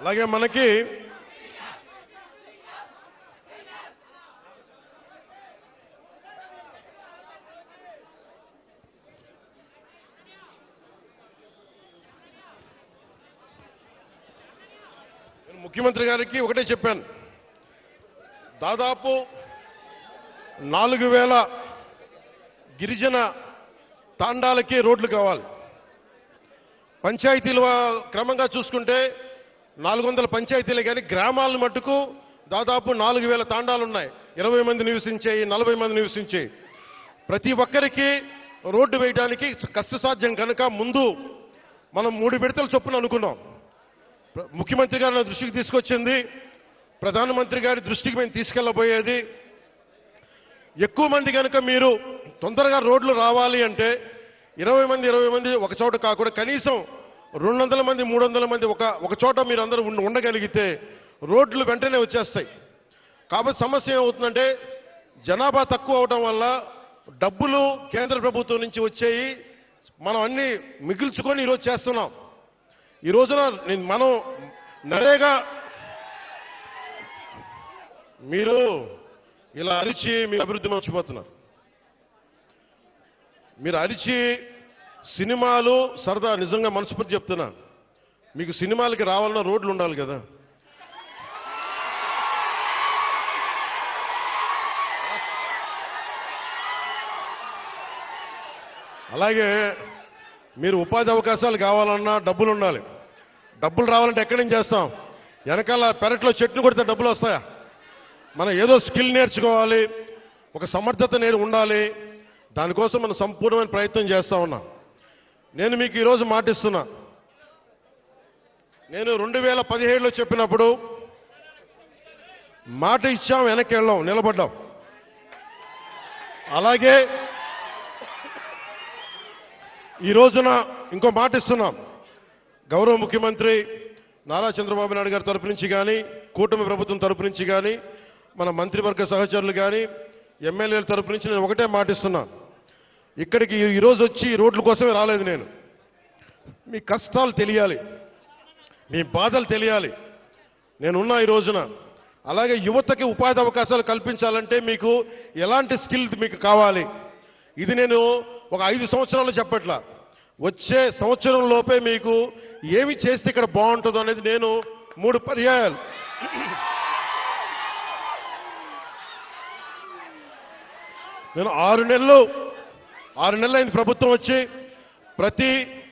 అలాగే మనకి ముఖ్యమంత్రి గారికి ఒకటే చెప్పాను, దాదాపు 4000 గిరిజన తాండాలకి రోడ్లు కావాలి. పంచాయతీలు క్రమంగా చూసుకుంటే 400 పంచాయతీలే, కానీ గ్రామాలను మట్టుకు దాదాపు 4000 తాండాలు ఉన్నాయి. 20 మంది నివసించేవి, 40 మంది నివసించేవి. ప్రతి ఒక్కరికి రోడ్డు వేయడానికి కష్టసాధ్యం కనుక ముందు మనం 3 విడతల చొప్పున అనుకున్నాం. ముఖ్యమంత్రి గారు నా దృష్టికి తీసుకొచ్చింది, ప్రధానమంత్రి గారి దృష్టికి మేము తీసుకెళ్లబోయేది, ఎక్కువ మంది కనుక మీరు తొందరగా రోడ్లు రావాలి అంటే 20 మంది ఒక చోట కాకుండా కనీసం 200 మంది 300 మంది ఒక చోట మీరు అందరూ ఉండగలిగితే రోడ్లు వెంటనే వచ్చేస్తాయి. కాబట్టి సమస్య ఏమవుతుందంటే జనాభా తక్కువ అవడం వల్ల డబ్బులు కేంద్ర ప్రభుత్వం నుంచి వచ్చేయి మనం అన్ని మిగిల్చుకొని ఈరోజు చేస్తున్నాం. ఈ రోజున మనం నరేగా మీరు ఇలా అరిచి మీ అభివృద్ధి మర్చిపోతున్నారు. మీరు అరిచి సినిమాలు సరదా, నిజంగా మనస్ఫూర్తి చెప్తున్నా, మీకు సినిమాలకి రావాలన్న రోడ్లు ఉండాలి కదా. అలాగే మీరు ఉపాధి అవకాశాలు కావాలన్నా డబ్బులు ఉండాలి. డబ్బులు రావాలంటే ఎక్కడి నుంచి చేస్తాం? వెనకాల పెరట్లో చెట్లు కొడితే డబ్బులు వస్తాయా? మనం ఏదో స్కిల్ నేర్చుకోవాలి, ఒక సమర్థత ఉండాలి. దానికోసం మనం సంపూర్ణమైన ప్రయత్నం చేస్తా ఉన్నాం. నేను మీకు ఈరోజు మాటిస్తున్నా, నేను 2017లో చెప్పినప్పుడు మాట ఇచ్చాం, వెనక్కి వెళ్ళాం, నిలబడ్డాం. అలాగే ఈ రోజున ఇంకో మాట ఇస్తున్నాం. గౌరవ ముఖ్యమంత్రి నారా చంద్రబాబు నాయుడు గారి తరపు నుంచి కానీ, కూటమి ప్రభుత్వం తరపు నుంచి కానీ, మన మంత్రివర్గ సహచరులు కానీ, ఎమ్మెల్యేల తరపు నుంచి నేను ఒకటే మాటిస్తున్నా, ఇక్కడికి ఈరోజు వచ్చి రోడ్ల కోసమే రాలేదు నేను. మీ కష్టాలు తెలియాలి, మీ బాధలు తెలియాలి. నేనున్నా ఈ రోజున. అలాగే యువతకి ఉపాధి అవకాశాలు కల్పించాలంటే మీకు ఎలాంటి స్కిల్ మీకు కావాలి, ఇది నేను ఒక 5 సంవత్సరాలు చెప్పట్లా, వచ్చే సంవత్సరం లోపే మీకు ఏమి చేస్తే ఇక్కడ బాగుంటుందో అనేది నేను 3 పర్యాయాలు నేను 6 నెలలు అయింది ప్రభుత్వం వచ్చి. ప్రతి